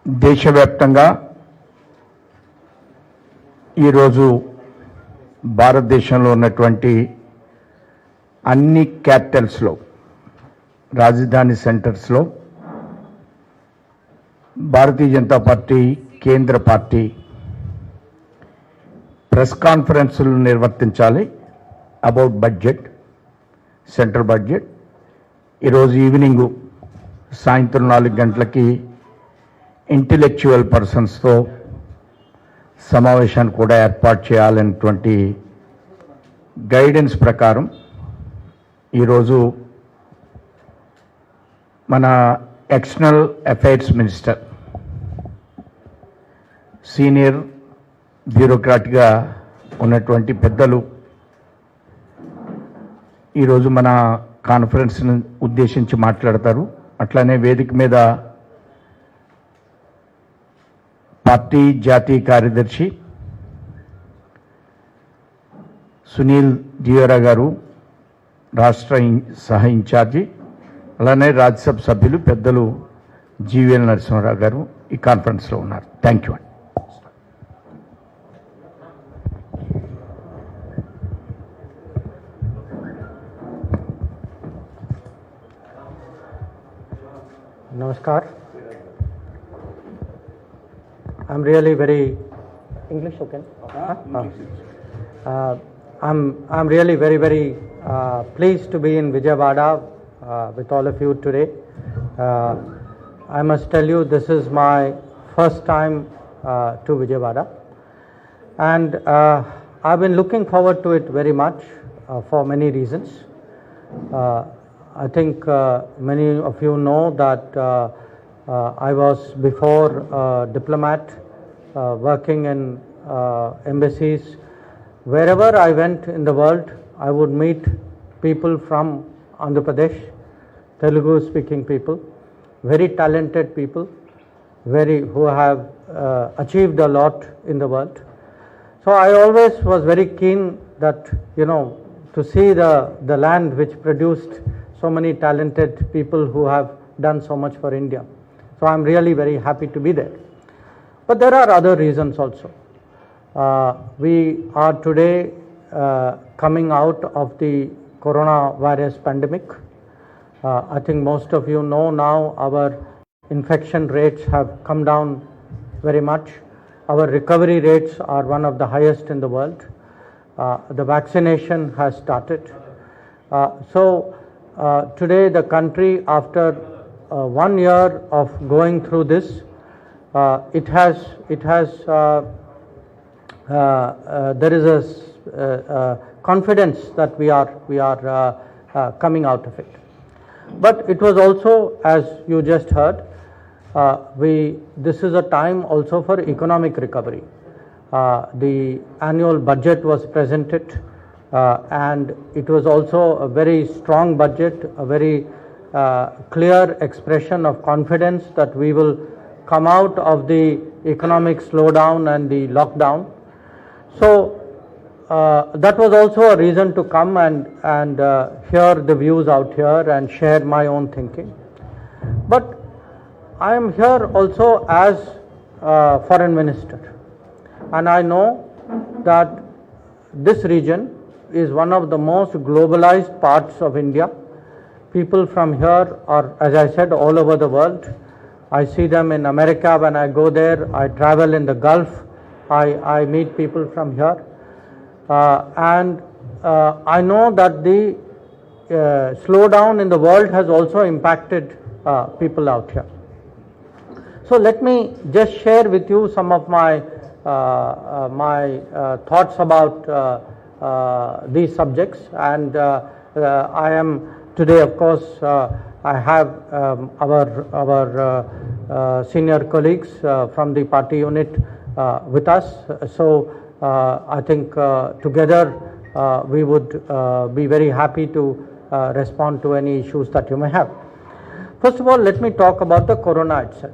దేశవ్యాప్తంగా ఈరోజు భారతదేశంలో ఉన్నటువంటి అన్ని క్యాపిటల్స్లో రాజధాని సెంటర్స్లో భారతీయ జనతా పార్టీ కేంద్ర పార్టీ ప్రెస్ కాన్ఫరెన్స్లు నిర్వర్తించాలి అబౌట్ బడ్జెట్, సెంట్రల్ బడ్జెట్. ఈరోజు ఈవినింగు సాయంత్రం 4 గంటలకి ఇంటెలెక్చువల్ పర్సన్స్తో సమావేశాన్ని కూడా ఏర్పాటు చేయాలనేటువంటి గైడెన్స్ ప్రకారం ఈరోజు మన ఎక్స్టర్నల్ అఫైర్స్ మినిస్టర్ సీనియర్ బ్యూరోక్రాట్గా ఉన్నటువంటి పెద్దలు ఈరోజు మన కాన్ఫరెన్స్ని ఉద్దేశించి మాట్లాడతారు. అట్లానే వేదిక మీద పార్టీ జాతీయ కార్యదర్శి సునీల్ దియోరా గారు, రాష్ట్ర సహ ఇన్ఛార్జి, అలానే రాజ్యసభ సభ్యులు పెద్దలు జీవీఎల్ నరసింహారావు గారు ఈ కాన్ఫరెన్స్లో ఉన్నారు. Thank you. Namaskar. I'm really very English, okay? I'm really very pleased to be in Vijayawada with all of you today. I must tell you, this is my first time to Vijayawada, and I've been looking forward to it very much for many reasons. I think many of you know that I was before a diplomat working in embassies. Wherever I went in the world, I would meet people from Andhra Pradesh, Telugu speaking people, very talented people, who have achieved a lot in the world. So I always was very keen that, to see the land which produced so many talented people who have done so much for India. So I'm really very happy to be there. But there are other reasons also. We are today coming out of the coronavirus pandemic. I think most of you know now our infection rates have come down very much. Our recovery rates are one of the highest in the world. The vaccination has started. Today the country, after 1 year of going through this, there is a confidence that we are coming out of it. But it was also, as you just heard, this is a time also for economic recovery. The annual budget was presented, and it was also a very strong budget, a very clear expression of confidence that we will come out of the economic slowdown and the lockdown. So that was also a reason to come and hear the views out here and share my own thinking. But I am here also as foreign minister, and I know that this region is one of the most globalized parts of India. People from here are, as I said, all over the world. I see them in America when I go there. I travel in the Gulf. I meet people from here. And I know that the slowdown in the world has also impacted people out here. So let me just share with you some of my thoughts about these subjects. And I am today, of course, I have our senior colleagues from the party unit with us. So I think together we would be very happy to respond to any issues that you may have. First of all, let me talk about the corona itself.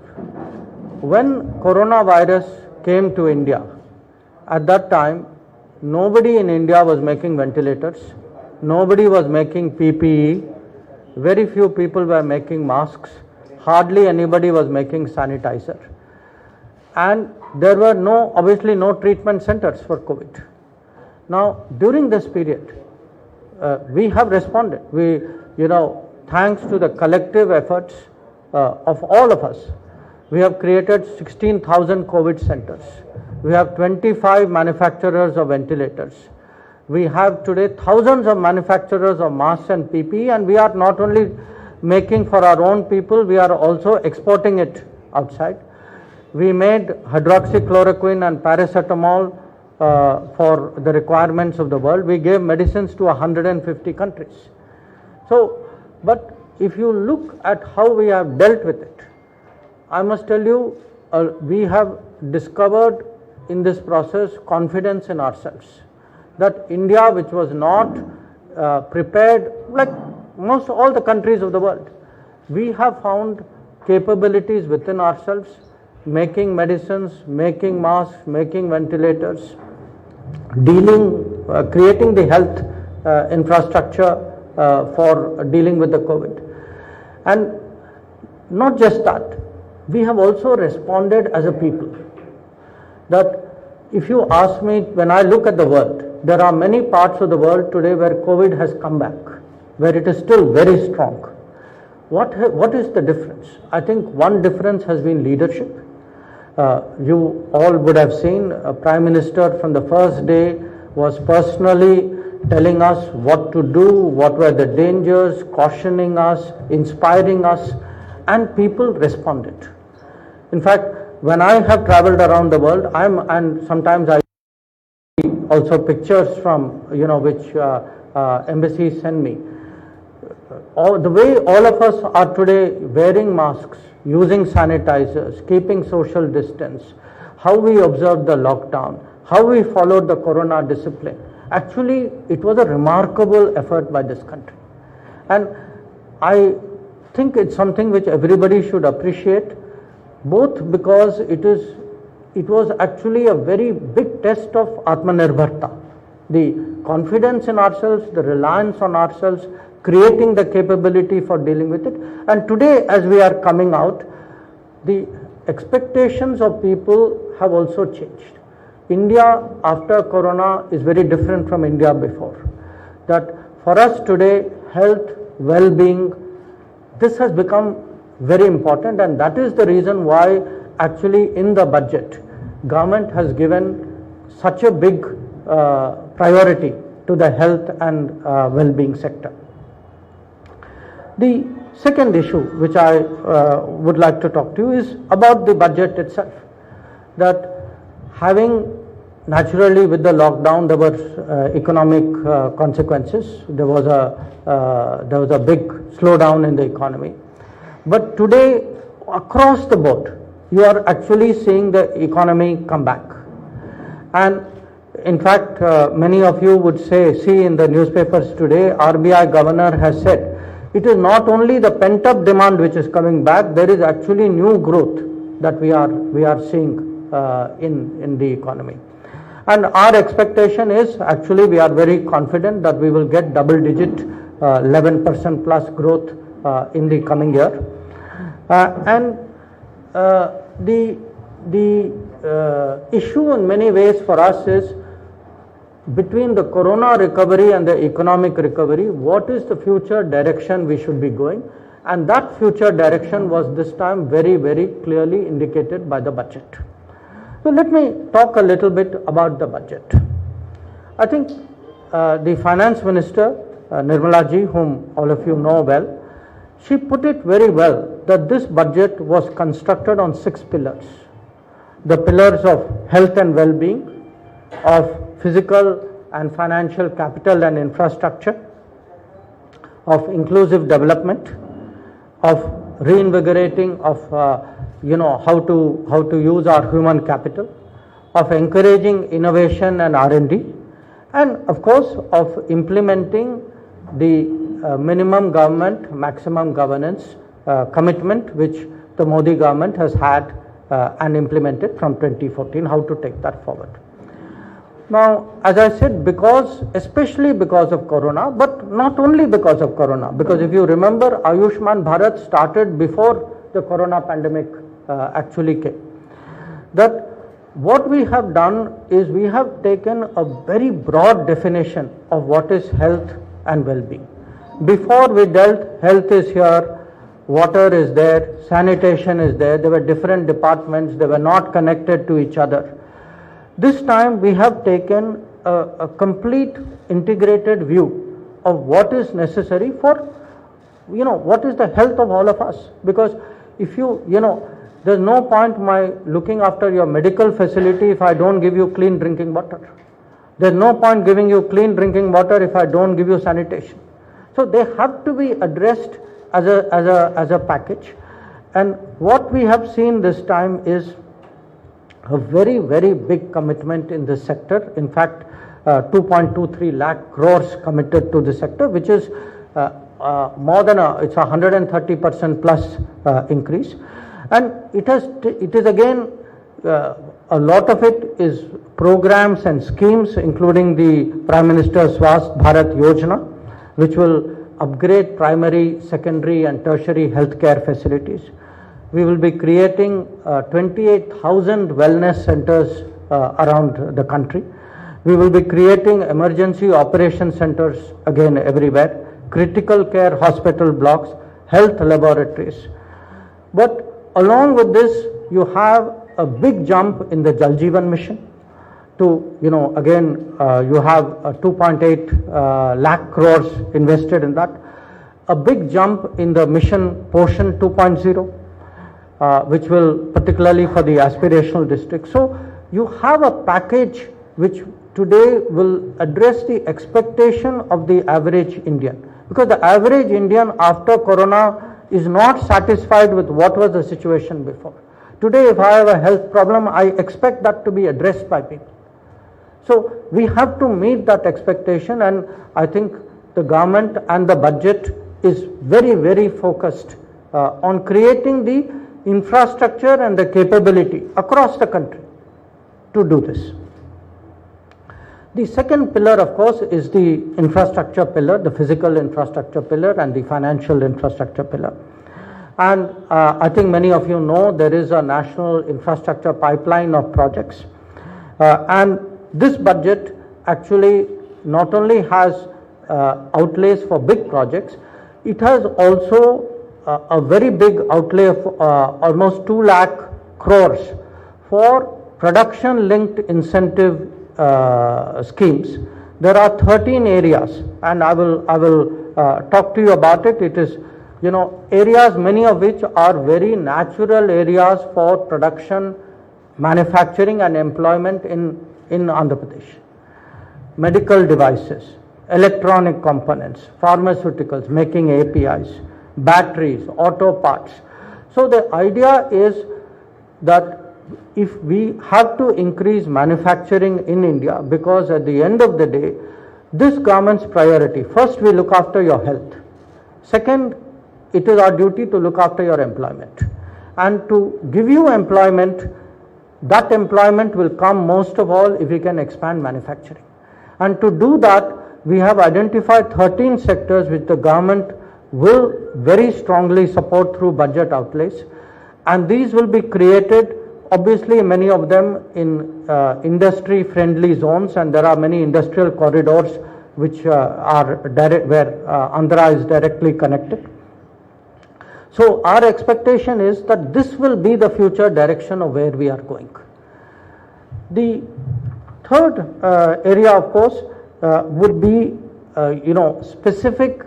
When coronavirus came to India, at that time, nobody in India was making ventilators, nobody was making PPE, very few people were making masks, hardly anybody was making sanitizer. and there were obviously no treatment centers for COVID. Now, during this period, we have responded. Thanks to the collective efforts of all of us, we have created 16,000 COVID centers. We have 25 manufacturers of ventilators. We have today thousands of manufacturers of masks and PPE, and we are not only making for our own people, we are also exporting it outside. We made hydroxychloroquine and paracetamol for the requirements of the world. We gave medicines to 150 countries. So, but if you look at how we have dealt with it, I must tell you, we have discovered in this process confidence in ourselves. That India, which was not prepared, like most all the countries of the world, we have found capabilities within ourselves, making medicines, making masks, making ventilators, creating the health infrastructure for dealing with the COVID. And not just that, we have also responded as a people. That if you ask me, when I look at the world, there are many parts of the world today where COVID has come back, where it is still very strong. What is the difference? I think one difference has been leadership. You all would have seen Prime Minister from the first day was personally telling us what to do, what were the dangers, cautioning us, inspiring us, and people responded. In fact, when I have traveled around the world, and sometimes I see also pictures from which embassies send me. The way all of us are today wearing masks, using sanitizers, keeping social distance, how we observed the lockdown, how we followed the corona discipline. Actually, it was a remarkable effort by this country. And I think it's something which everybody should appreciate, both because it was actually a very big test of Atmanirbharta. The confidence in ourselves, the reliance on ourselves, creating the capability for dealing with it. And today, as we are coming out, the expectations of people have also changed. India after corona is very different from India before. That for us today, health, well-being, this has become very important, and that is the reason why actually in the budget, government has given such a big priority to the health and well-being sector. The second issue which I would like to talk to you is about the budget itself. That having naturally with the lockdown there were economic consequences. There was a big slowdown in the economy. But today across the board you are actually seeing the economy come back. And in fact many of you would see in the newspapers today, RBI governor has said it is not only the pent up demand which is coming back, there is actually new growth that we are seeing in the economy. And our expectation is actually we are very confident that we will get double digit 11% plus growth in the coming year. And the issue in many ways for us is between the corona recovery and the economic recovery, what is the future direction we should be going? And that future direction was this time very, very clearly indicated by the budget. So let me talk a little bit about the budget. I think the finance minister, Nirmala ji, whom all of you know well, she put it very well that this budget was constructed on 6 pillars. The pillars of health and well-being, of physical and financial capital and infrastructure, of inclusive development, of reinvigorating of how to use our human capital, of encouraging innovation and R&D, and of course of implementing the minimum government, maximum governance commitment which the Modi government has had and implemented from 2014, how to take that forward. Now, as I said, especially because of corona, but not only because of corona, because if you remember, Ayushman Bharat started before the corona pandemic actually came. that what we have done is we have taken a very broad definition of what is health and well-being. Before we dealt, health is here, water is there, sanitation is there, there were different departments, they were not connected to each other. This time we have taken a complete integrated view of what is necessary for, what is the health of all of us. Because if there's no point my looking after your medical facility if I don't give you clean drinking water. There's no point giving you clean drinking water if I don't give you sanitation. So they have to be addressed as a package. And what we have seen this time is a very, very big commitment in this sector. In fact, 2.23 lakh crores committed to the sector, which is more than it's 130% plus increase. And it is again, a lot of it is programs and schemes, including the Prime Minister's Swasth Bharat Yojana, which will upgrade primary, secondary and tertiary healthcare facilities. We will be creating 28,000 wellness centers around the country. We will be creating emergency operation centers again everywhere, critical care hospital blocks, health laboratories. But along with this, you have a big jump in the Jal Jeevan mission. To, again, you have 2.8 lakh crores invested in that. A big jump in the mission Poshan 2.0, which will particularly for the aspirational districts. So you have a package which today will address the expectation of the average Indian. Because the average Indian after Corona is not satisfied with what was the situation before. Today, if I have a health problem, I expect that to be addressed by people. So we have to meet that expectation, and I think the government and the budget is very, very focused on creating the infrastructure and the capability across the country to do this. The second pillar, of course, is the infrastructure pillar, the physical infrastructure pillar and the financial infrastructure pillar. And I think many of you know there is a national infrastructure pipeline of projects. And this budget actually not only has outlays for big projects, it has also a very big outlay of almost 2 lakh crores for production linked incentive schemes. There are 13 areas, and I will talk to you about it. It is, areas many of which are very natural areas for production, manufacturing and employment in Andhra Pradesh. Medical devices, electronic components, pharmaceuticals, making APIs, batteries, auto parts. So the idea is that if we have to increase manufacturing in India, because at the end of the day, this government's priority, first we look after your health. Second, it is our duty to look after your employment. And to give you employment, that employment will come most of all if we can expand manufacturing. And to do that, we have identified 13 sectors which the government will very strongly support through budget outlays. And these will be created, obviously many of them in industry friendly zones, and there are many industrial corridors which are direct, where Andhra is directly connected. So our expectation is that this will be the future direction of where we are going. The third area, of course, would be specific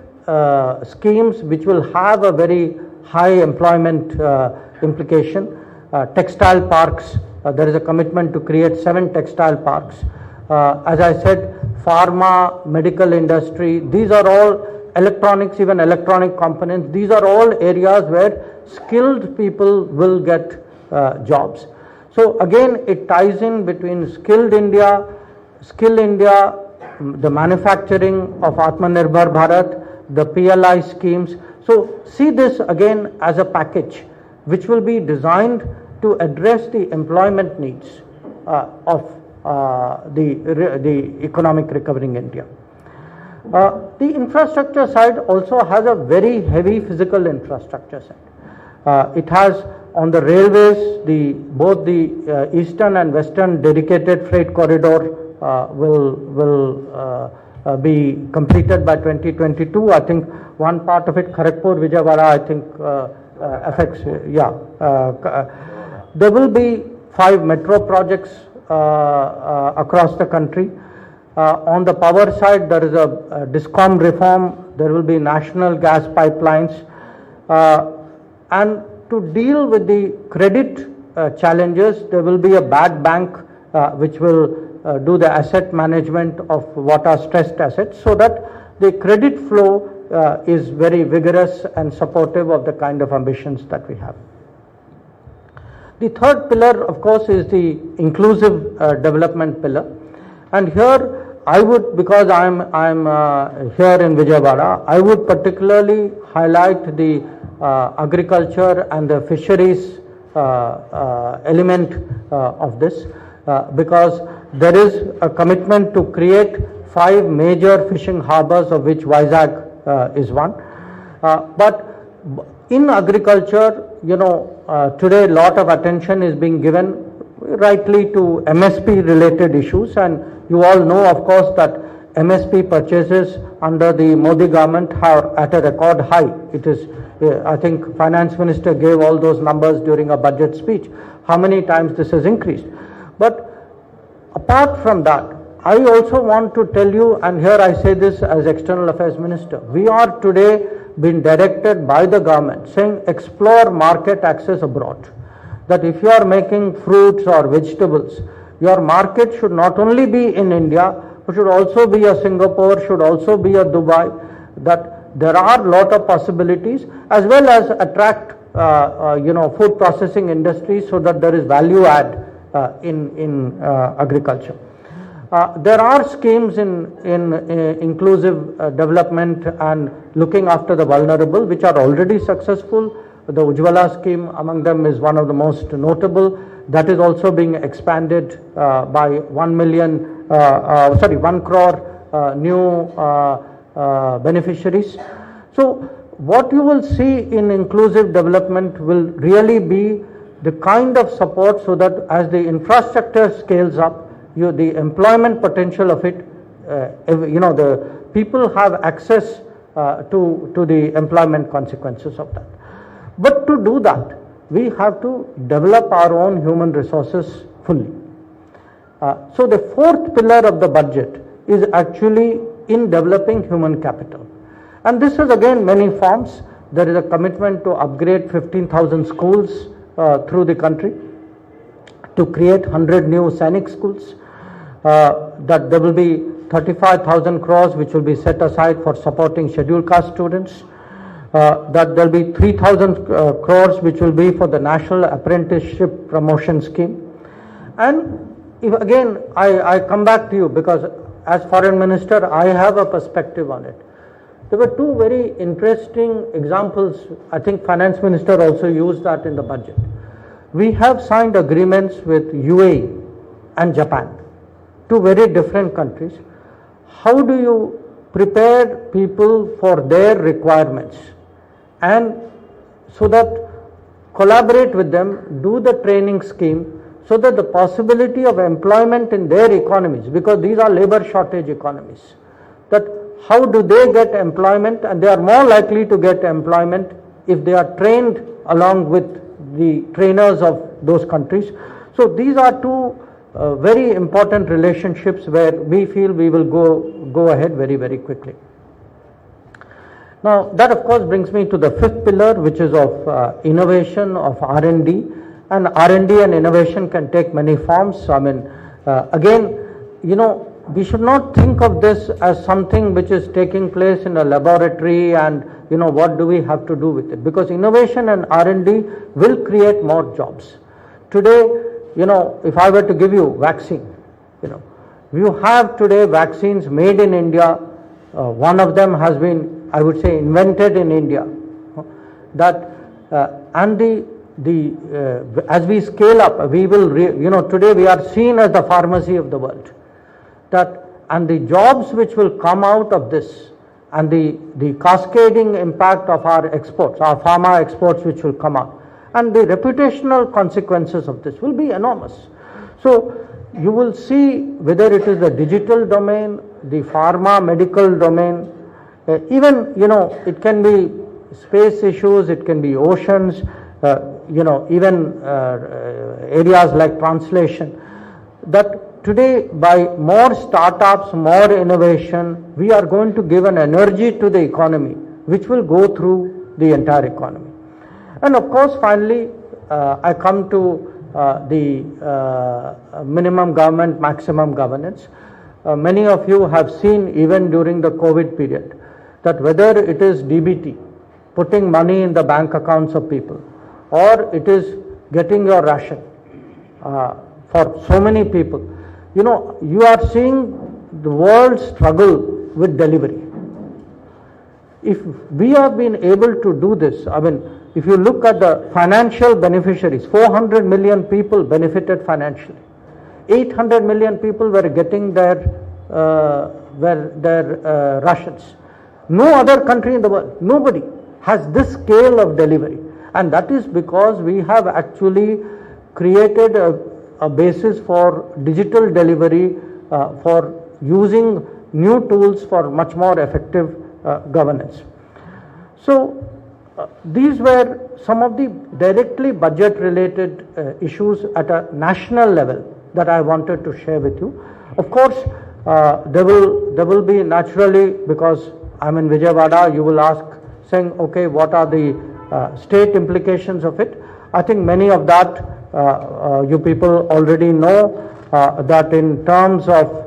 schemes which will have a very high employment implication. Textile parks, there is a commitment to create 7 textile parks. As I said, pharma, medical industry, these are all electronics, even electronic components, these are all areas where skilled people will get jobs. So again, it ties in between Skill India, the manufacturing of Atmanirbhar Bharat, the PLI schemes. So see this again as a package which will be designed to address the employment needs of the economic recovering India. The infrastructure side also has a very heavy physical infrastructure side. It has On the railways, both the eastern and western dedicated freight corridor will be completed by 2022. I think one part of it, Kharagpur, Vijayawada, I think affects, there will be 5 metro projects across the country. On the power side, there is a DISCOM reform, there will be national gas pipelines, and to deal with the credit challenges, there will be a bad bank which will do the asset management of what are stressed assets, so that the credit flow is very vigorous and supportive of the kind of ambitions that we have. The third pillar, of course, is the inclusive development pillar, and here I would, because I'm here in Vijayawada, I would particularly highlight the agriculture and the fisheries element of this, because there is a commitment to create 5 major fishing harbors, of which Vizag is one. But in agriculture, today a lot of attention is being given rightly to MSP related issues, and you all know, of course, that MSP purchases under the Modi government are at a record high. It is, I think Finance Minister gave all those numbers during a budget speech, how many times this has increased. But apart from that, I also want to tell you, and here I say this as External Affairs Minister, we are today being directed by the government saying explore market access abroad. That if you are making fruits or vegetables, your market should not only be in India, but should also be a Singapore, should also be a Dubai, that there are a lot of possibilities, as well as attract food processing industries, so that there is value add in agriculture. There are schemes in inclusive development and looking after the vulnerable, which are already successful. The Ujjwala scheme among them is one of the most notable. That is also being expanded by 1 crore new beneficiaries. So what you will see in inclusive development will really be the kind of support, so that as the infrastructure scales up, the employment potential of it, the people have access to the employment consequences of that. But to do that, we have to develop our own human resources fully. So the fourth pillar of the budget is actually in developing human capital. And this is again many forms. There is a commitment to upgrade 15,000 schools through the country, to create 100 new Sainik schools, that there will be 35,000 crores which will be set aside for supporting scheduled caste students, that there will be 3,000 crores which will be for the National Apprenticeship Promotion Scheme. And if again I come back to you, because as Foreign Minister I have a perspective on it. There were 2 very interesting examples. I think Finance Minister also used that in the budget. We have signed agreements with UAE and Japan, 2 very different countries. How do you prepare people for their requirements, and so that collaborate with them, do the training scheme, so that the possibility of employment in their economies, because these are labor shortage economies, that how do they get employment, and they are more likely to get employment if they are trained along with the trainers of those countries. So these are 2 very important relationships where we feel we will go ahead very, very quickly. Now that of course brings me to the 5th pillar, which is of innovation, of R&D, and R&D and innovation can take many forms. I mean, again, we should not think of this as something which is taking place in a laboratory and what do we have to do with it, because innovation and R&D will create more jobs. Today, if I were to give you vaccine, you have today vaccines made in India. One of them has been, I would say, invented in India. That and as we scale up, we will today we are seen as the pharmacy of the world. That and the jobs which will come out of this, and the cascading impact of our exports, our pharma exports which will come out, and the reputational consequences of this will be enormous. So you will see whether it is the digital domain, the pharma medical domain, even, it can be space issues, it can be oceans, even areas like translation, that today by more startups, more innovation, we are going to give an energy to the economy which will go through the entire economy. And of course, finally, I come to the minimum government, maximum governance. Many of you have seen even during the COVID period that whether it is DBT, putting money in the bank accounts of people, or it is getting your ration for so many people, you are seeing the world struggle with delivery. If we have been able to do this, I mean, if you look at the financial beneficiaries, 400 million people benefited financially. 800 million people were getting their rations. No other country in the world, nobody has this scale of delivery. And that is because we have actually created a basis for digital delivery, for using new tools for much more effective governance. So these were some of the directly budget related issues at a national level that I wanted to share with you. Of course, there will be naturally, because I'm in Vijayawada, you will ask saying, okay, what are the state implications of it? I think many of that you people already know, that in terms of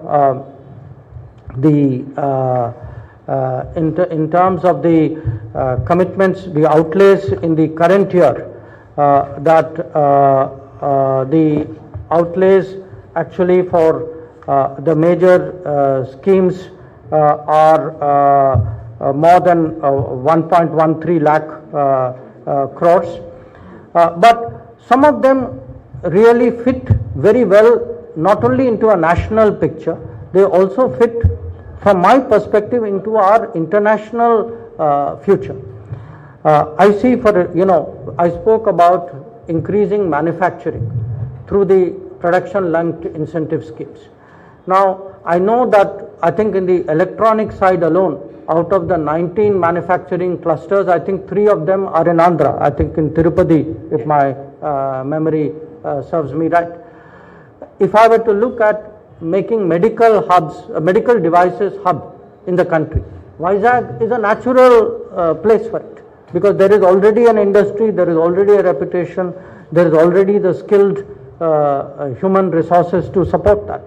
in terms of the commitments, the outlays in the current year, that the outlays actually for the major schemes are more than 1.13 lakh crores. But some of them really fit very well not only into a national picture, they also fit from my perspective into our international future. I see I spoke about increasing manufacturing through the production linked incentive schemes. Now I know that I think in the electronic side alone, out of the 19 manufacturing clusters, I think 3 of them are in Andhra, I think in Tirupati, if my memory serves me right. If I were to look at making medical hubs, medical devices hub in the country, Vizag is a natural place for it, because there is already an industry, there is already a reputation, there is already the skilled human resources to support that.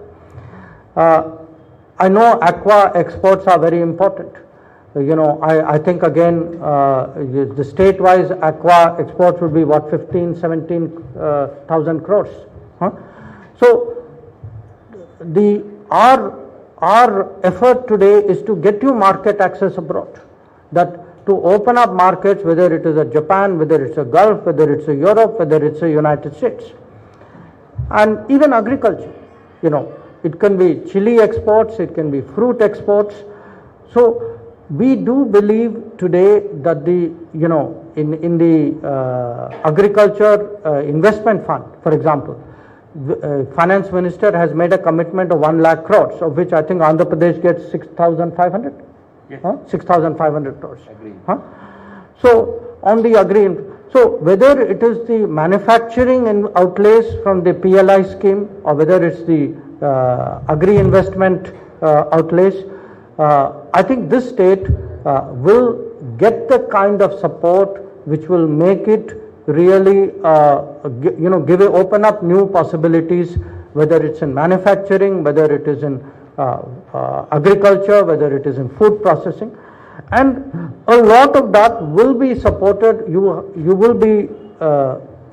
I know aqua exports are very important. I think again the state-wise aqua exports would be what, 17,000 crores. So our effort today is to get you market access abroad, that to open up markets, whether it is a Japan, whether it's a Gulf, whether it's a Europe, whether it's a United States, and even agriculture. It can be chili exports, it can be fruit exports. So we do believe today that in the agriculture investment fund, for example, finance minister has made a commitment of 1 lakh crores, of which I think Andhra Pradesh gets 6,500. Yes. 6,500 crores. Agreed. So on the agreement, so whether it is the manufacturing and outlays from the PLI scheme, or whether it's the agri investment outlays, I think this state will get the kind of support which will make it really open up new possibilities, whether it's in manufacturing, whether it is in agriculture, whether it is in food processing, and a lot of that will be supported. You will be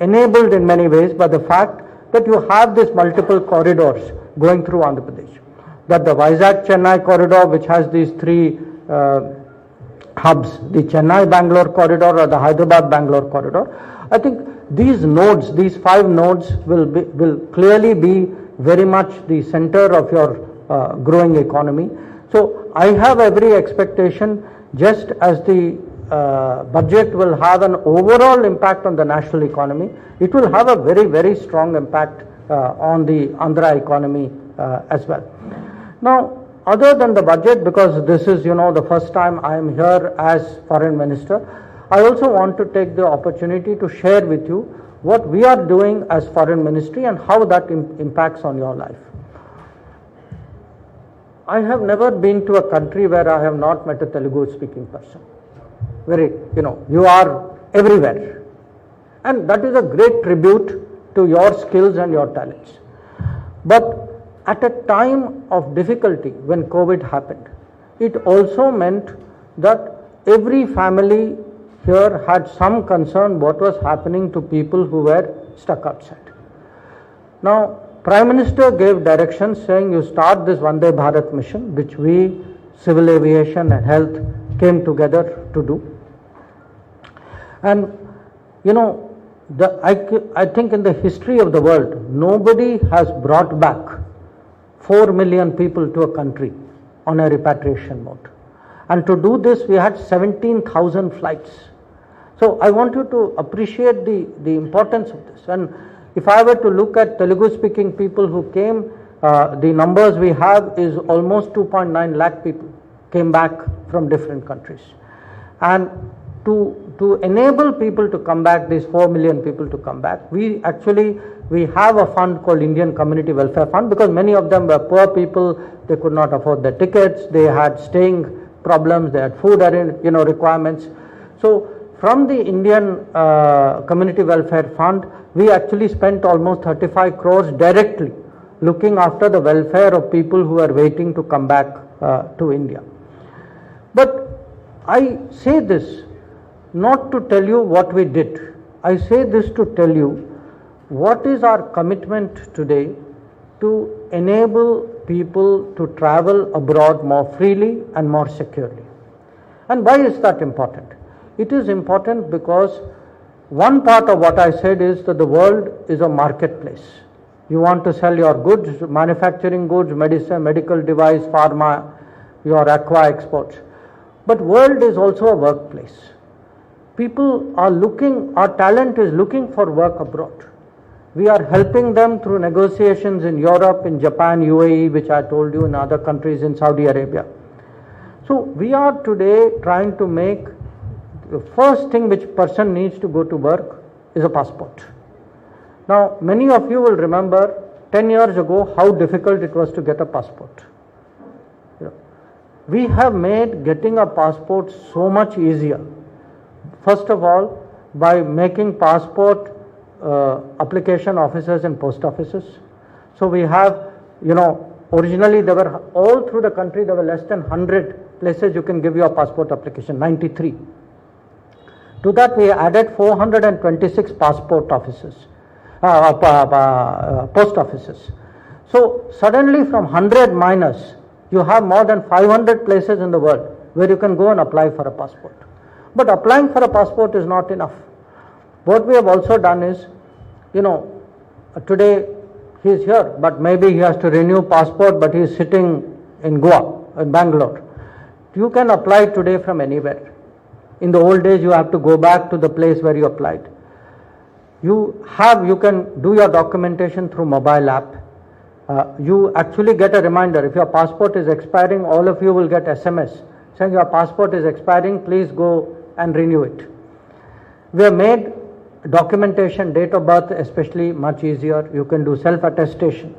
enabled in many ways by the fact that you have these multiple corridors going through Andhra Pradesh, that the Vizag-Chennai corridor, which has these 3 hubs, the Chennai-Bangalore corridor or the Hyderabad-Bangalore corridor. I think these nodes, these 5 nodes will clearly be very much the center of your growing economy. So I have every expectation, just as the budget will have an overall impact on the national economy. It will have a very, very strong impact on the Andhra economy as well. Now, other than the budget, because this is, the first time I am here as Foreign Minister, I also want to take the opportunity to share with you what we are doing as Foreign Ministry and how that impacts on your life. I have never been to a country where I have not met a Telugu speaking person. You are everywhere. And that is a great tribute to your skills and your talents. But at a time of difficulty when COVID happened, it also meant that every family here had some concern what was happening to people who were stuck outside. Now, Prime Minister gave directions saying you start this Vande Bharat mission, which we, civil aviation and health, came together to do. And, I think in the history of the world, nobody has brought back 4 million people to a country on a repatriation mode. And to do this, we had 17,000 flights. So I want you to appreciate the importance of this. And if I were to look at Telugu speaking people who came, the numbers we have is almost 2.9 lakh people came back from different countries. And to enable people to come back, these 4 million people to come back, we have a fund called Indian Community Welfare Fund, because many of them were poor people, they could not afford their tickets, they had staying problems, they had food requirements. So from the Indian Community Welfare Fund, we actually spent almost 35 crores directly looking after the welfare of people who are waiting to come back to India. But I say this not to tell you what we did. I say this to tell you what is our commitment today to enable people to travel abroad more freely and more securely. And why is that important? It is important because one part of what I said is that the world is a marketplace. You want to sell your goods, manufacturing goods, medicine, medical device, pharma, your aqua exports. But world is also a workplace. People are looking, our talent is looking for work abroad. We are helping them through negotiations in Europe, in Japan, UAE, which I told you, in other countries, in Saudi Arabia. So we are today trying to make the first thing which person needs to go to work is a passport. Now, many of you will remember 10 years ago how difficult it was to get a passport. We have made getting a passport so much easier. First of all, by making passport application officers in post offices. So we have, originally there were, all through the country, there were less than 100 places you can give your passport application, 93. To that we added 426 passport offices, post offices. So suddenly from 100 minus, you have more than 500 places in the world where you can go and apply for a passport. But applying for a passport is not enough. What we have also done is, today he is here, but maybe he has to renew passport, but he is sitting in Goa, in Bangalore. You can apply today from anywhere. In the old days, you have to go back to the place where you applied. You can do your documentation through mobile app. You actually get a reminder. If your passport is expiring, all of you will get SMS saying your passport is expiring, please go and renew it. We have made documentation, date of birth especially much easier. You can do self-attestation.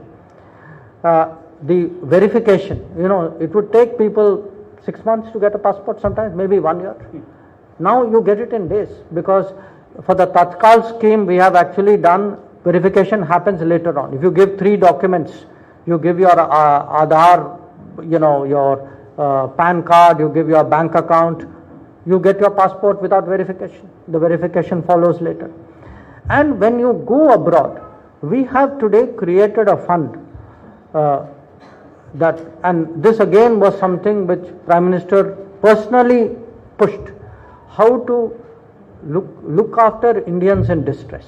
The verification, it would take people 6 months to get a passport, sometimes maybe 1 year. Now you get it in days, because for the Tatkal scheme we have actually done, verification happens later on. If you give 3 documents, you give your Aadhaar, your PAN card, you give your bank account, you get your passport without verification. The verification follows later. And when you go abroad, we have today created a fund and this again was something which Prime Minister personally pushed, how to look after Indians in distress.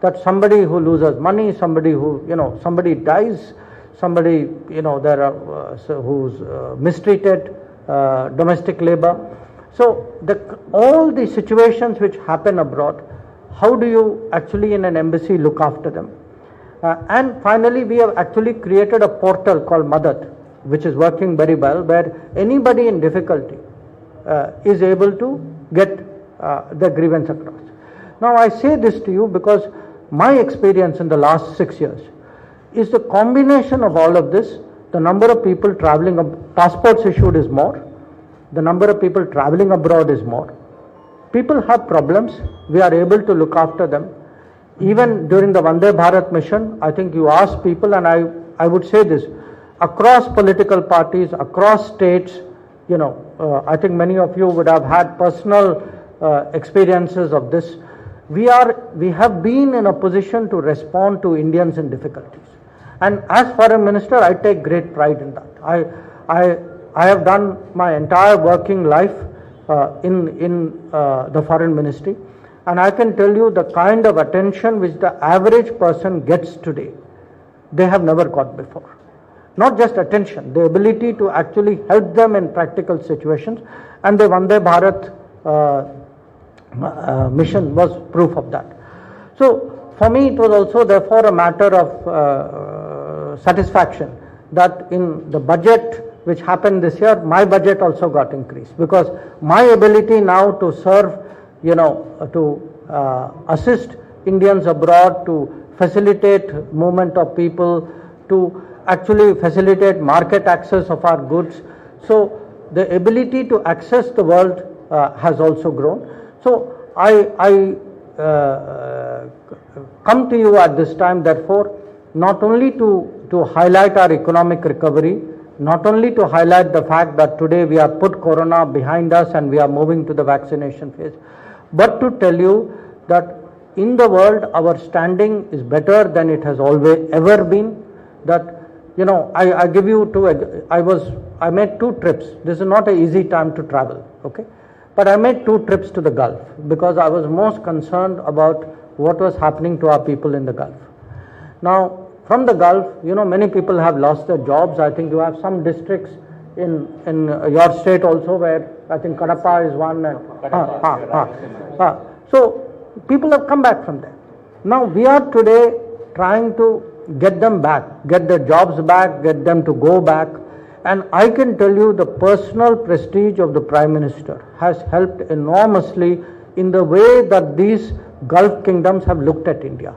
That somebody who loses money, somebody who, somebody dies, somebody, there are who's mistreated, domestic labor. So all the situations which happen abroad, how do you actually in an embassy look after them? And finally, we have actually created a portal called Madad, which is working very well, where anybody in difficulty is able to get the grievance across. Now, I say this to you because my experience in the last 6 years is the combination of all of this. The number of people traveling, passports issued is more. The number of people traveling abroad is more. People have problems. We are able to look after them. Even during the Vande Bharat mission, I think you asked people, and I would say this, across political parties, across states, I think many of you would have had personal experiences of this. We have been in a position to respond to Indians in difficulties. And as Foreign Minister, I take great pride in that. I have done my entire working life in the Foreign Ministry. And I can tell you the kind of attention which the average person gets today, they have never got before. Not just attention, the ability to actually help them in practical situations, and the Vande Bharat mission was proof of that. So for me it was also therefore a matter of satisfaction that in the budget which happened this year, my budget also got increased, because my ability now to serve, to assist Indians abroad, to facilitate movement of people, to actually facilitate market access of our goods. So the ability to access the world has also grown. So I come to you at this time, therefore, not only to highlight our economic recovery, not only to highlight the fact that today we have put Corona behind us and we are moving to the vaccination phase, but to tell you that in the world our standing is better than it has always ever been. That I give you I made 2 trips. This is not an easy time to travel, okay? But I made 2 trips to the Gulf because I was most concerned about what was happening to our people in the Gulf. Now, from the Gulf, many people have lost their jobs. I think you have some districts in your state also where I think Kadapa is one. So people have come back from there. Now we are today trying to get them back, get their jobs back, get them to go back. And I can tell you the personal prestige of the Prime Minister has helped enormously in the way that these Gulf kingdoms have looked at India.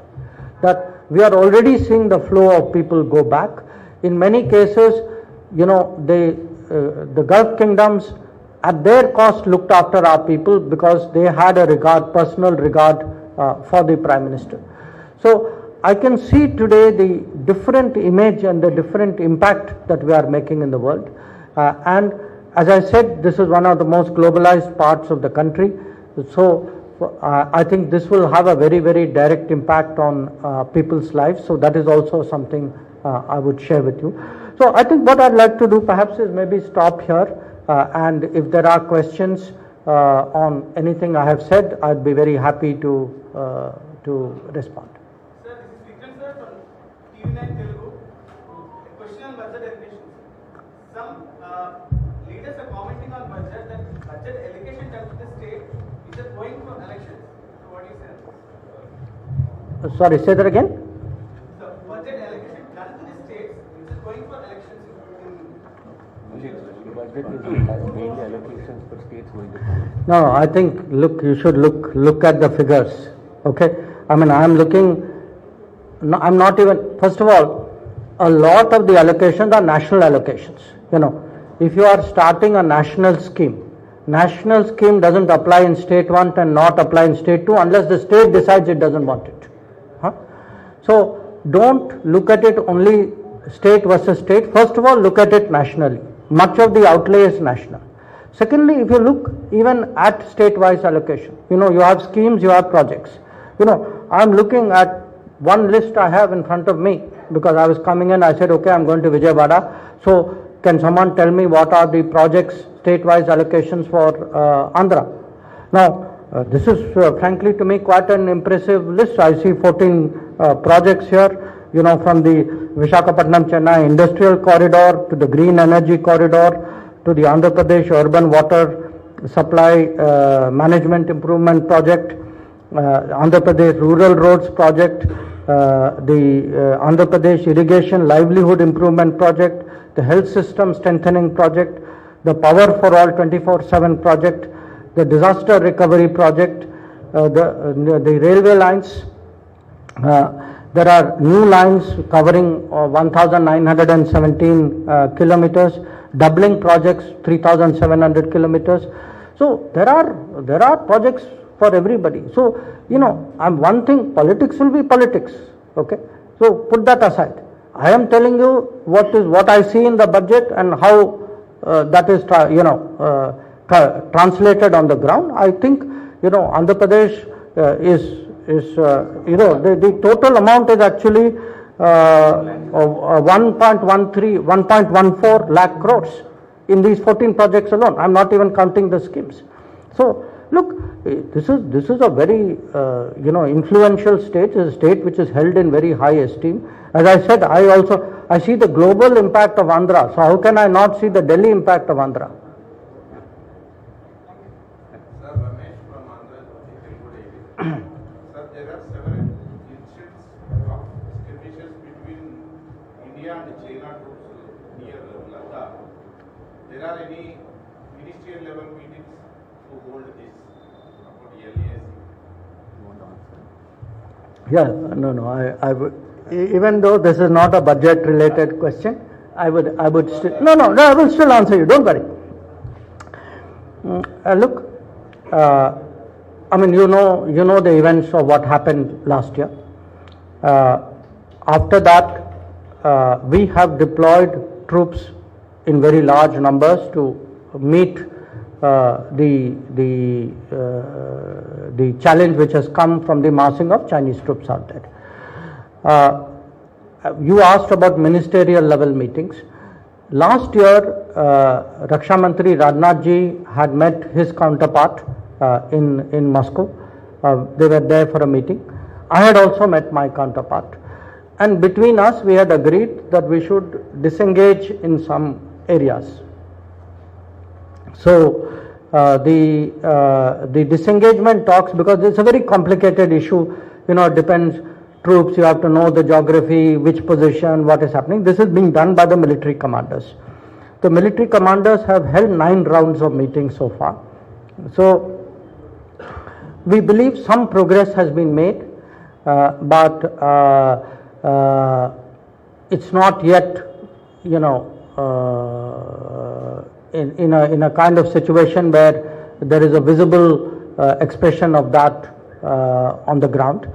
That we are already seeing the flow of people go back. In many cases, the Gulf kingdoms at their cost looked after our people because they had a personal regard for the Prime Minister. So I can see today the different image and the different impact that we are making in the world. And as I said, this is one of the most globalized parts of the country. So I think this will have a very, very direct impact on people's lives. So that is also something I would share with you. So I think what I'd like to do perhaps is maybe stop here. And if there are questions on anything I have said, I'd be very happy to respond. Sir, this is Vikram sir from TV9 Telugu. A question on budget allocations. Some leaders are commenting on budget that budget allocation done to the state is going for elections. So what do you say? Sorry, say that again. The budget allocation done to the states is going for elections. The budget is mainly allocations for states going to Congress. No, I think you should look at the figures. Okay, I mean I'm looking. No, I'm not even. First of all, a lot of the allocations are national allocations. If you are starting a national scheme doesn't apply in state 1 and not apply in state 2 unless the state decides it doesn't want it. So don't look at it only state versus state. First of all, look at it nationally. Much of the outlay is national. Secondly, if you look even at state-wise allocation, you have schemes, you have projects. I'm looking at one list I have in front of me because I was coming in, I said, okay, I'm going to Vijayawada. So can someone tell me what are the projects, state-wise allocations for Andhra? Now, this is frankly to me quite an impressive list. I see 14 projects here. From the Visakhapatnam-Chennai industrial corridor to the green energy corridor to the Andhra Pradesh urban water Supply Management Improvement Project, Andhra Pradesh Rural Roads Project, the Andhra Pradesh Irrigation Livelihood Improvement Project, the Health System Strengthening Project, the Power for All 24/7 Project, the Disaster Recovery Project, the railway lines. There are new lines covering 1,917 kilometers, doubling projects 3,700 kilometers. So there are projects for everybody. So one thing, politics will be politics. Okay, so put that aside. I am telling you what I see in the budget and how that is translated on the ground. I think Andhra Pradesh the total amount is actually 1.14 lakh crores in these 14 projects alone. I am not even counting the schemes. So look, this is a very influential state. It's a state which is held in very high esteem. As I said, I see the global impact of Andhra. So how can I not see the Delhi impact of Andhra? Sir, Ramesh from Andhra Telugu Daily. Sir, there are several incidents of skirmishes between India and China troops near Ladakh. There are any ministerial level meetings to hold this about LAS? Yeah, no, I would, even though this is not a budget related question, I would still, no, I will still answer you, don't worry. Look, I mean, you know the events of what happened last year. After that, we have deployed troops in very large numbers to meet the challenge which has come from the massing of Chinese troops out there. You asked about ministerial level meetings. Last year, Raksha Mantri Rajnath ji had met his counterpart in Moscow. They were there for a meeting. I had also met my counterpart, and between us we had agreed that we should disengage in some areas. So the disengagement talks, because it's a very complicated issue, it depends, troops, you have to know the geography, which position, what is happening. This is being done by the military commanders. The military commanders have held 9 rounds of meetings so far. So we believe some progress has been made, but it's not yet, in a kind of situation where there is a visible expression of that on the ground.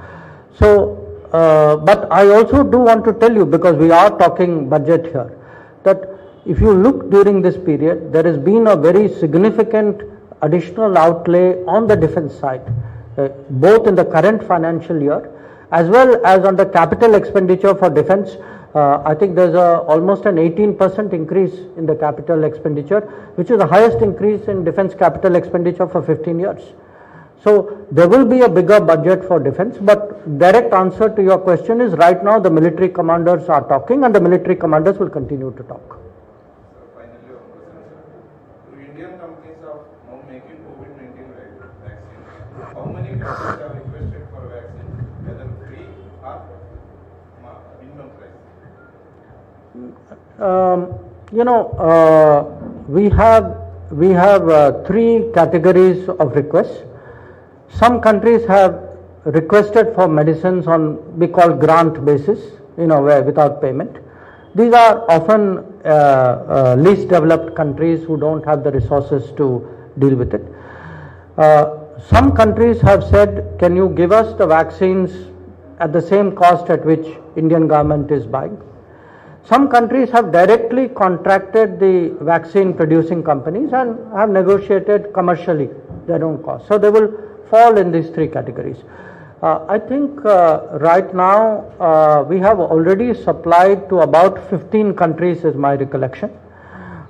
So, but I also do want to tell you, because we are talking budget here, that if you look during this period, there has been a very significant additional outlay on the defense side, both in the current financial year as well as on the capital expenditure for defense. I think there's almost an 18% increase in the capital expenditure, which is the highest increase in defense capital expenditure for 15 years. So there will be a bigger budget for defense, but direct answer to your question is, right now the military commanders are talking, and the military commanders will continue to talk. Finally, one question, sir. Do Indian companies are now making COVID-19 vaccine? How many countries have requested for vaccine, whether free or minimum price? We have 3 categories of requests. Some countries have requested for medicines on, we call, grant basis, where without payment. These are often least developed countries who don't have the resources to deal with it. Some countries have said, can you give us the vaccines at the same cost at which Indian government is buying? Some countries have directly contracted the vaccine producing companies and have negotiated commercially their own cost. So they will fall in these 3 categories. I think right now we have already supplied to about 15 countries, is my recollection.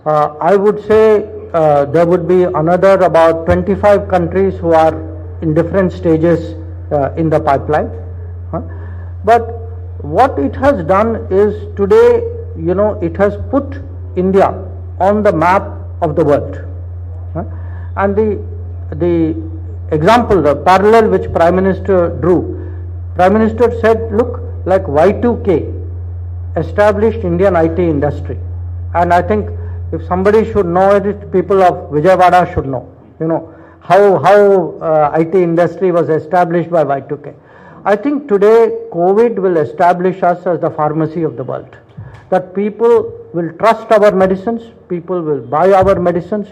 I would say there would be another about 25 countries who are in different stages in the pipeline. But what it has done is, today, it has put India on the map of the world. And the example, the parallel which Prime Minister drew, Prime Minister said, look, like Y2K established Indian IT industry. And I think if somebody should know it, people of Vijayawada should know, how IT industry was established by Y2K. I think today COVID will establish us as the pharmacy of the world. That people will trust our medicines, people will buy our medicines.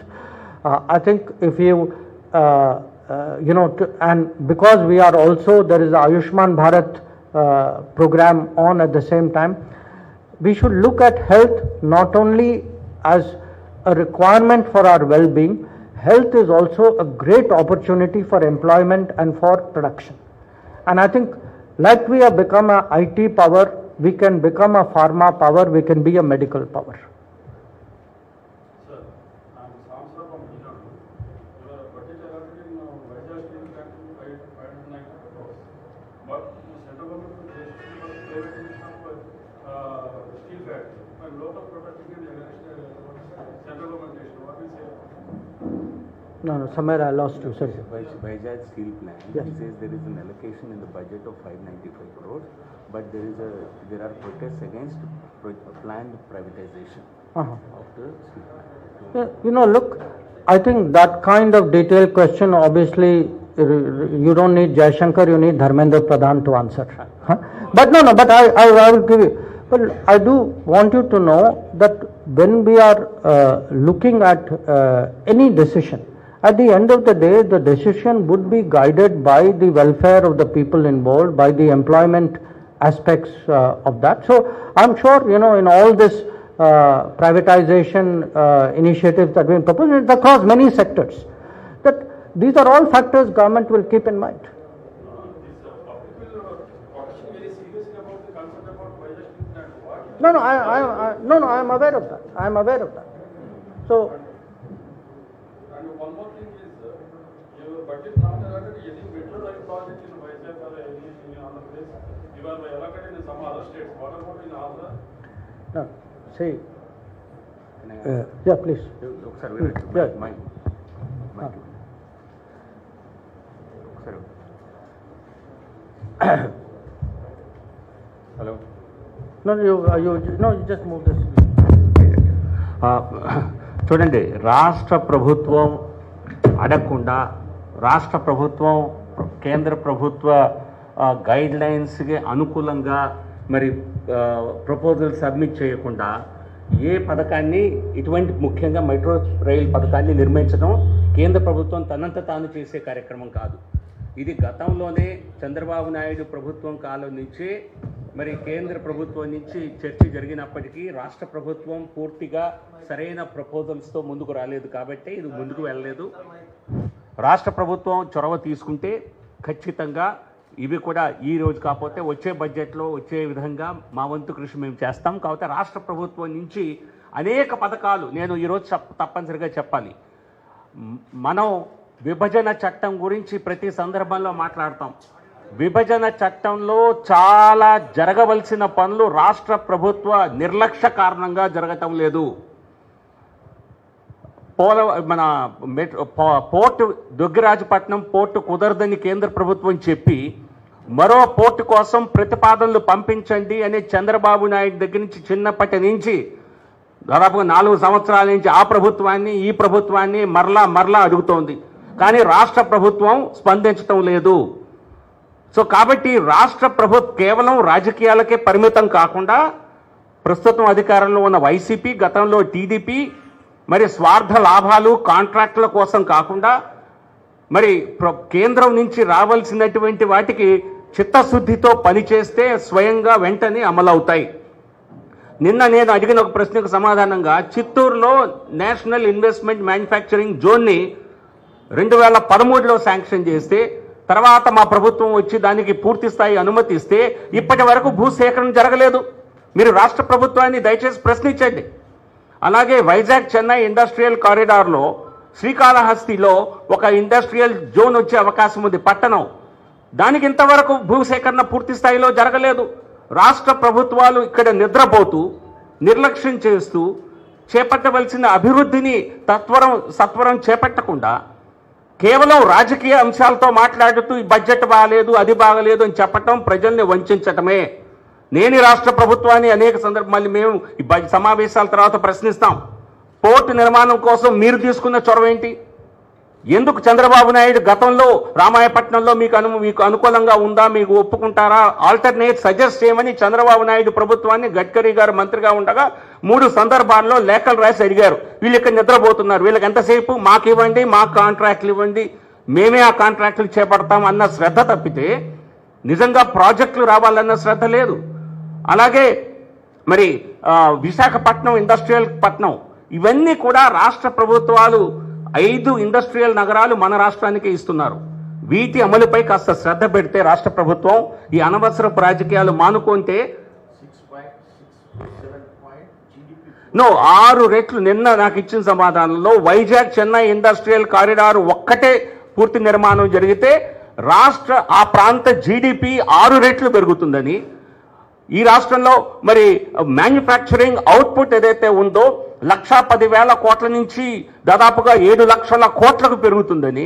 I think if you, and because we are also, there is a Ayushman Bharat program on at the same time, we should look at health not only as a requirement for our well-being, health is also a great opportunity for employment and for production. And I think like we have become a IT power, we can become a pharma power, we can be a medical power. Sir, I'm Samsar from Milano. Your budget allocated in Vizag Steel Plant 590 crores. But the central government is privatization of steel factory. And local protesting against central government issue. What is it? No, somewhere I lost you, sorry. Vizag Steel Plant, Yes. it says there is an allocation in the budget of 595 crores, but there are protests against planned privatization Uh-huh. of the steel plant. Look, I think that kind of detailed question, obviously, you don't need Jaishankar, you need Dharmendra Pradhan to answer. Huh? But but I will give you. But I do want you to know that when we are looking at any decision, at the end of the day, the decision would be guided by the welfare of the people involved, by the employment aspects of that. So I'm sure, in all this privatization initiatives that we propose, it's across many sectors, that these are all factors government will keep in mind. This public will question very seriously about the concept about Vizag Steel Plant. What? No, I am aware of that. I am aware of that. So, And one more thing is, your budget not allocated any metro rail project in Vizag or any other place. You are allocated in some other states. What about in Andhra? no, see, Can I yeah, please. look, sir, Yeah. my sir. Hello. No, you just move this. చూడండి, రాష్ట్ర ప్రభుత్వం అడగకుండా రాష్ట్ర ప్రభుత్వం కేంద్ర ప్రభుత్వ guide లైన్స్కి అనుకూలంగా మరి ప్రపోజల్ సబ్మిట్ చేయకుండా ఏ పథకాన్ని, ఇటువంటి ముఖ్యంగా మెట్రో రైల్ పథకాన్ని నిర్మించడం కేంద్ర ప్రభుత్వం తనంత తాను చేసే కార్యక్రమం కాదు. ఇది గతంలోనే చంద్రబాబు నాయుడు ప్రభుత్వం కాలం నుంచే మరి కేంద్ర ప్రభుత్వం నుంచి చర్చ జరిగినప్పటికీ రాష్ట్ర ప్రభుత్వం పూర్తిగా సరైన ప్రపోజల్స్తో ముందుకు రాలేదు కాబట్టి ఇది ముందుకు వెళ్ళలేదు. రాష్ట్ర ప్రభుత్వం చొరవ తీసుకుంటే ఖచ్చితంగా ఇవి కూడా ఈ రోజు కాకపోతే వచ్చే బడ్జెట్లో వచ్చే విధంగా మా వంతు కృషి మేము చేస్తాం. కాబట్టి రాష్ట్ర ప్రభుత్వం నుంచి అనేక పథకాలు నేను ఈరోజు తప్పనిసరిగా చెప్పాలి. మనం విభజన చట్టం గురించి ప్రతి సందర్భంలో మాట్లాడతాం. విభజన చట్టంలో చాలా జరగవలసిన పనులు రాష్ట్ర ప్రభుత్వ నిర్లక్ష్య కారణంగా జరగటం లేదు. మన పోర్టు దుగ్గిరాజపట్నం పోర్టు కుదరదని కేంద్ర ప్రభుత్వం చెప్పి మరో పోర్టు కోసం ప్రతిపాదనలు పంపించండి అని చంద్రబాబు నాయుడు దగ్గర నుంచి చిన్నప్పటి నుంచి దాదాపుగా 4 సంవత్సరాల నుంచి ఆ ప్రభుత్వాన్ని ఈ ప్రభుత్వాన్ని మరలా అడుగుతోంది. కానీ రాష్ట్ర ప్రభుత్వం స్పందించటం లేదు. సో కాబట్టి రాష్ట్ర ప్రభుత్వం కేవలం రాజకీయాలకే పరిమితం కాకుండా ప్రస్తుతం అధికారంలో ఉన్న వైసీపీ, గతంలో టీడీపీ మరి స్వార్థ లాభాలు కాంట్రాక్టుల కోసం కాకుండా మరి కేంద్రం నుంచి రావాల్సినటువంటి వాటికి చిత్తశుద్ధితో పనిచేస్తే స్వయంగా వెంటనే అమలవుతాయి. నిన్న నేను అడిగిన ఒక ప్రశ్నకు సమాధానంగా చిత్తూరులో నేషనల్ ఇన్వెస్ట్మెంట్ మ్యానుఫ్యాక్చరింగ్ జోన్ని 2013లో శాంక్షన్ చేస్తే తర్వాత మా ప్రభుత్వం వచ్చి దానికి పూర్తి స్థాయి అనుమతి ఇస్తే ఇప్పటి వరకు భూసేకరణ జరగలేదు. మీరు రాష్ట్ర ప్రభుత్వాన్ని దయచేసి ప్రశ్నించండి. అలాగే వైజాగ్ చెన్నై ఇండస్ట్రియల్ కారిడార్లో శ్రీకాళహస్తిలో ఒక ఇండస్ట్రియల్ జోన్ వచ్చే అవకాశం ఉంది, పట్టణం. దానికి ఇంతవరకు భూసేకరణ పూర్తి స్థాయిలో జరగలేదు. రాష్ట్ర ప్రభుత్వాలు ఇక్కడ నిద్రపోతూ నిర్లక్ష్యం చేస్తూ చేపట్టవలసిన అభివృద్ధిని సత్వరం చేపట్టకుండా కేవలం రాజకీయ అంశాలతో మాట్లాడుతూ ఈ బడ్జెట్ బాగలేదు, అది బాగలేదు అని చెప్పటం ప్రజల్ని వంచటమే. నేను ఈ రాష్ట్ర ప్రభుత్వాన్ని అనేక సందర్భాలు మేము ఈ సమావేశాల తర్వాత ప్రశ్నిస్తాం. పోర్టు నిర్మాణం కోసం మీరు తీసుకున్న చొరవ ఏంటి? ఎందుకు చంద్రబాబు నాయుడు గతంలో రామాయపట్నంలో మీకు అనుకూలంగా ఉందా, మీకు ఒప్పుకుంటారా, ఆల్టర్నేట్ సజెస్ట్ చేయమని చంద్రబాబు నాయుడు ప్రభుత్వాన్ని గడ్కరీ గారు మంత్రిగా ఉండగా 3 సందర్భాల్లో లేఖలు రాసి అడిగారు. వీళ్ళు ఇక్కడ నిద్రపోతున్నారు, వీళ్ళకి ఎంతసేపు మాకు ఇవ్వండి, మాకు కాంట్రాక్ట్లు ఇవ్వండి, మేమే ఆ కాంట్రాక్టులు చేపడతాం అన్న శ్రద్ధ తప్పితే నిజంగా ప్రాజెక్టులు రావాలన్న శ్రద్ధ లేదు. అలాగే మరి విశాఖపట్నం ఇండస్ట్రియల్ పట్నం, ఇవన్నీ కూడా రాష్ట్ర ప్రభుత్వాలు 5 ఇండస్ట్రియల్ నగరాలు మన రాష్ట్రానికి ఇస్తున్నారు. వీటి అమలుపై కాస్త శ్రద్ధ పెడితే రాష్ట్ర ప్రభుత్వం ఈ అనవసరపు రాజకీయాలు మానుకుంటే 6 రెట్లు నిన్న నాకు ఇచ్చిన సమాధానంలో వైజాగ్ చెన్నై ఇండస్ట్రియల్ కారిడార్ ఒక్కటే పూర్తి నిర్మాణం జరిగితే ఆ ప్రాంత జీడిపి 6 రెట్లు పెరుగుతుందని, ఈ రాష్ట్రంలో మరి మ్యానుఫ్యాక్చరింగ్ అవుట్పుట్ ఏదైతే ఉందో 1,10,000 కోట్ల నుంచి దాదాపుగా 7 లక్షల కోట్లకు పెరుగుతుందని,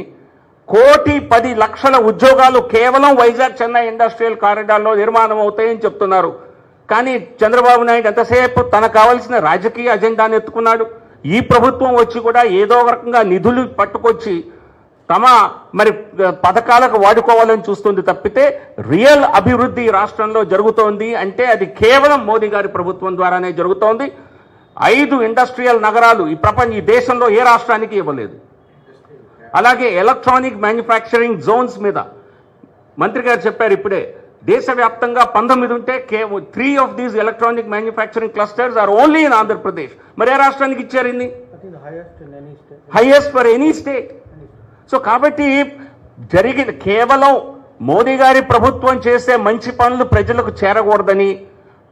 1,10,00,000 ఉద్యోగాలు కేవలం వైజాగ్ చెన్నై ఇండస్ట్రియల్ కారిడార్లో నిర్మాణం అవుతాయని చెప్తున్నారు. కానీ చంద్రబాబు నాయుడు ఎంతసేపు తనకు కావాల్సిన రాజకీయ అజెండాను ఎత్తుకున్నాడు. ఈ ప్రభుత్వం వచ్చి కూడా ఏదో రకంగా నిధులు పట్టుకొచ్చి తమ మరి పథకాలకు వాడుకోవాలని చూస్తుంది తప్పితే రియల్ అభివృద్ధి రాష్ట్రంలో జరుగుతోంది అంటే అది కేవలం మోదీ గారి ప్రభుత్వం ద్వారానే జరుగుతోంది. 5 ఇండస్ట్రియల్ నగరాలు ఈ దేశంలో ఏ రాష్ట్రానికి ఇవ్వలేదు. అలాగే ఎలక్ట్రానిక్ మ్యానుఫ్యాక్చరింగ్ జోన్స్ మీద మంత్రి గారు చెప్పారు ఇప్పుడే, దేశవ్యాప్తంగా 19 ఉంటే 3 of these electronic manufacturing clusters are only in Andhra Pradesh. మరి ఏ రాష్ట్రానికి ఇచ్చారు ఇన్ని? Highest for any state. So కాబట్టి కేవలం మోదీ గారి ప్రభుత్వం చేసే మంచి పనులు ప్రజలకు చేరకూడదని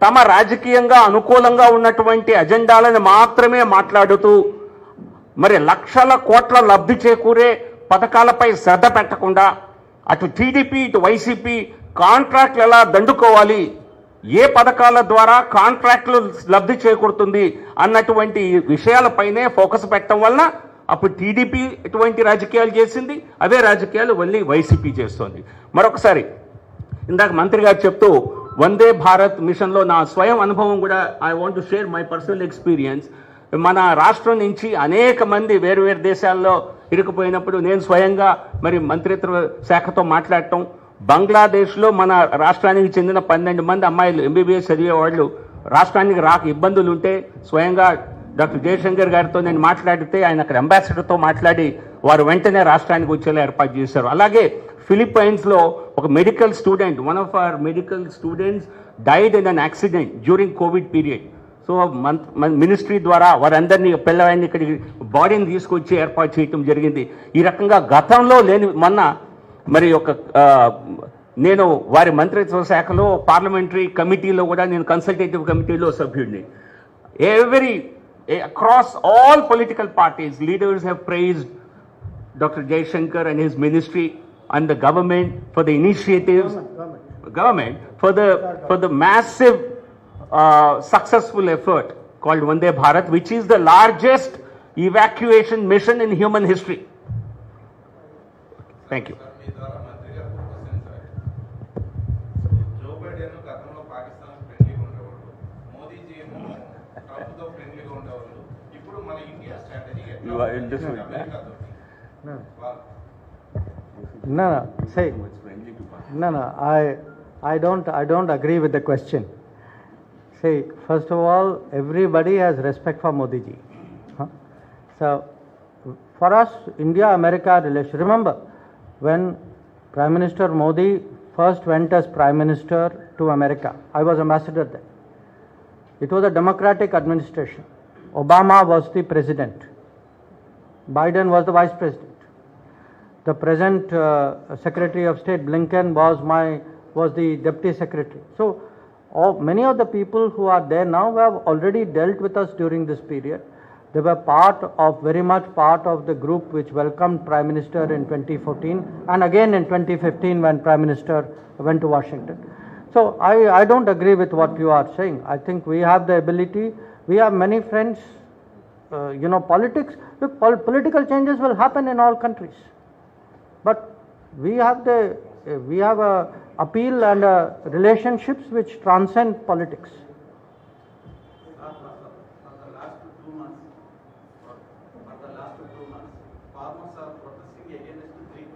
తమ రాజకీయంగా అనుకూలంగా ఉన్నటువంటి అజెండాలను మాత్రమే మాట్లాడుతూ మరి లక్షల కోట్ల లబ్ధి చేకూరే పథకాలపై శ్రద్ధ పెట్టకుండా అటు టీడీపీ ఇటు వైసీపీ కాంట్రాక్ట్లు ఎలా దండుకోవాలి, ఏ పథకాల ద్వారా కాంట్రాక్టులు లబ్ధి చేకూరుతుంది అన్నటువంటి విషయాలపైనే ఫోకస్ పెట్టడం వలన అప్పుడు టీడీపీ ఎటువంటి రాజకీయాలు చేసింది, అవే రాజకీయాలు మళ్ళీ వైసీపీ చేస్తోంది. మరొకసారి ఇందాక మంత్రి గారు చెప్తూ వందే భారత్ మిషన్లో నా స్వయం అనుభవం కూడా I want to share my personal experience. మన రాష్ట్రం నుంచి అనేక మంది వేరు దేశాల్లో ఇరుక్కుపోయినప్పుడు నేను స్వయంగా మరి మంత్రిత్వ శాఖతో మాట్లాడటం, బంగ్లాదేశ్లో మన రాష్ట్రానికి చెందిన 12 మంది అమ్మాయిలు ఎంబీబీఎస్ చదివే వాళ్ళు రాష్ట్రానికి రాక ఇబ్బందులు ఉంటే స్వయంగా డాక్టర్ జయశంకర్ గారితో నేను మాట్లాడితే ఆయన అక్కడ అంబాసిడర్తో మాట్లాడి వారు వెంటనే రాష్ట్రానికి వచ్చేలా ఏర్పాటు చేశారు. అలాగే ఫిలిప్పైన్స్లో ఒక medical student, one of our medical students died in an accident during Covid period. So మన మినిస్ట్రీ ద్వారా వారందరినీ పిల్లవాడిని ఇక్కడికి బాడీని తీసుకొచ్చి ఏర్పాటు చేయటం జరిగింది. ఈ రకంగా గతంలో లేని మొన్న మరి నేను వారి మంత్రిత్వ శాఖలో పార్లమెంటరీ కమిటీలో కూడా నేను కన్సల్టేటివ్ కమిటీలో సభ్యుడిని. Across all political parties, leaders have praised Dr. Jaishankar and his ministry and the government for the initiatives, government for the massive successful effort called Vande Bharat, which is the largest evacuation mission in human history. Thank you. Joe Biden గతంలో పాకిస్తాన్ ఫ్రెండ్లీగా ఉండేవాడు, మోదీజీ ఏమో ట్రంప్తో ఫ్రెండ్లీగా ఉండేవాళ్ళు. ఇప్పుడు మన India strategy I don't agree with the question. See, first of all, everybody has respect for Modi ji. So, for us, India-America relation, remember, when Prime Minister Modi first went as Prime Minister to America, I was ambassador there. It was a democratic administration. Obama was the president. Biden was the vice president. The present Secretary of State Blinken was the deputy secretary. So, many of the people who are there now have already dealt with us during this period. They were very much part of the group which welcomed Prime Minister in 2014 and again in 2015 when Prime Minister went to Washington. So I don't agree with what you are saying. I think we have the ability, we have many friends politics, look, political changes will happen in all countries. But we have a appeal and relationships which transcend politics. For the last 2 months, farmers are protesting against 3 things.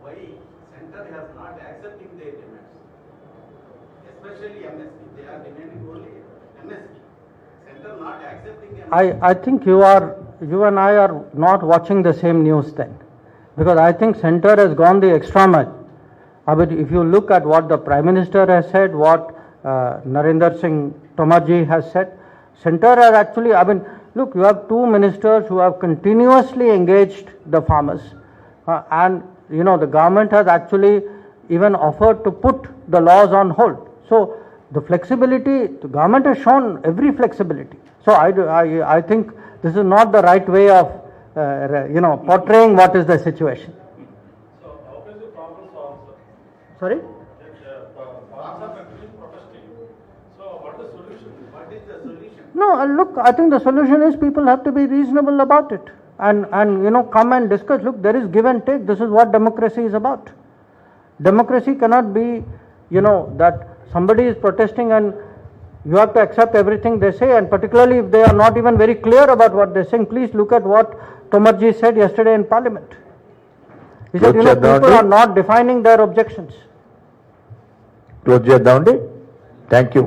Why center has not accepting their demands, especially MSP. They are demanding only MSP. Center not accepting MSP. I think you and I are not watching the same news then, because I think center has gone the extra mile. I mean, if you look at what the Prime Minister has said, what Narendra Singh Tomarji has said, center has actually, I mean, look, you have 2 ministers who have continuously engaged the farmers, and the government has actually even offered to put the laws on hold. So the flexibility, the government has shown every flexibility. So I think this is not the right way of portraying what is the situation. So how is the problem solved, sir? Sorry? Farmers are continuing protesting. So what is the solution? What is the solution? No, look, I think the solution is people have to be reasonable about it and come and discuss. Look, there is give and take. This is what democracy is about. Democracy cannot be, that somebody is protesting and you have to accept everything they say, and particularly if they are not even very clear about what they're saying. Please look at what Tomarji said yesterday in Parliament. He said, people are not defining their objections. Close చేద్దామండి. Thank you.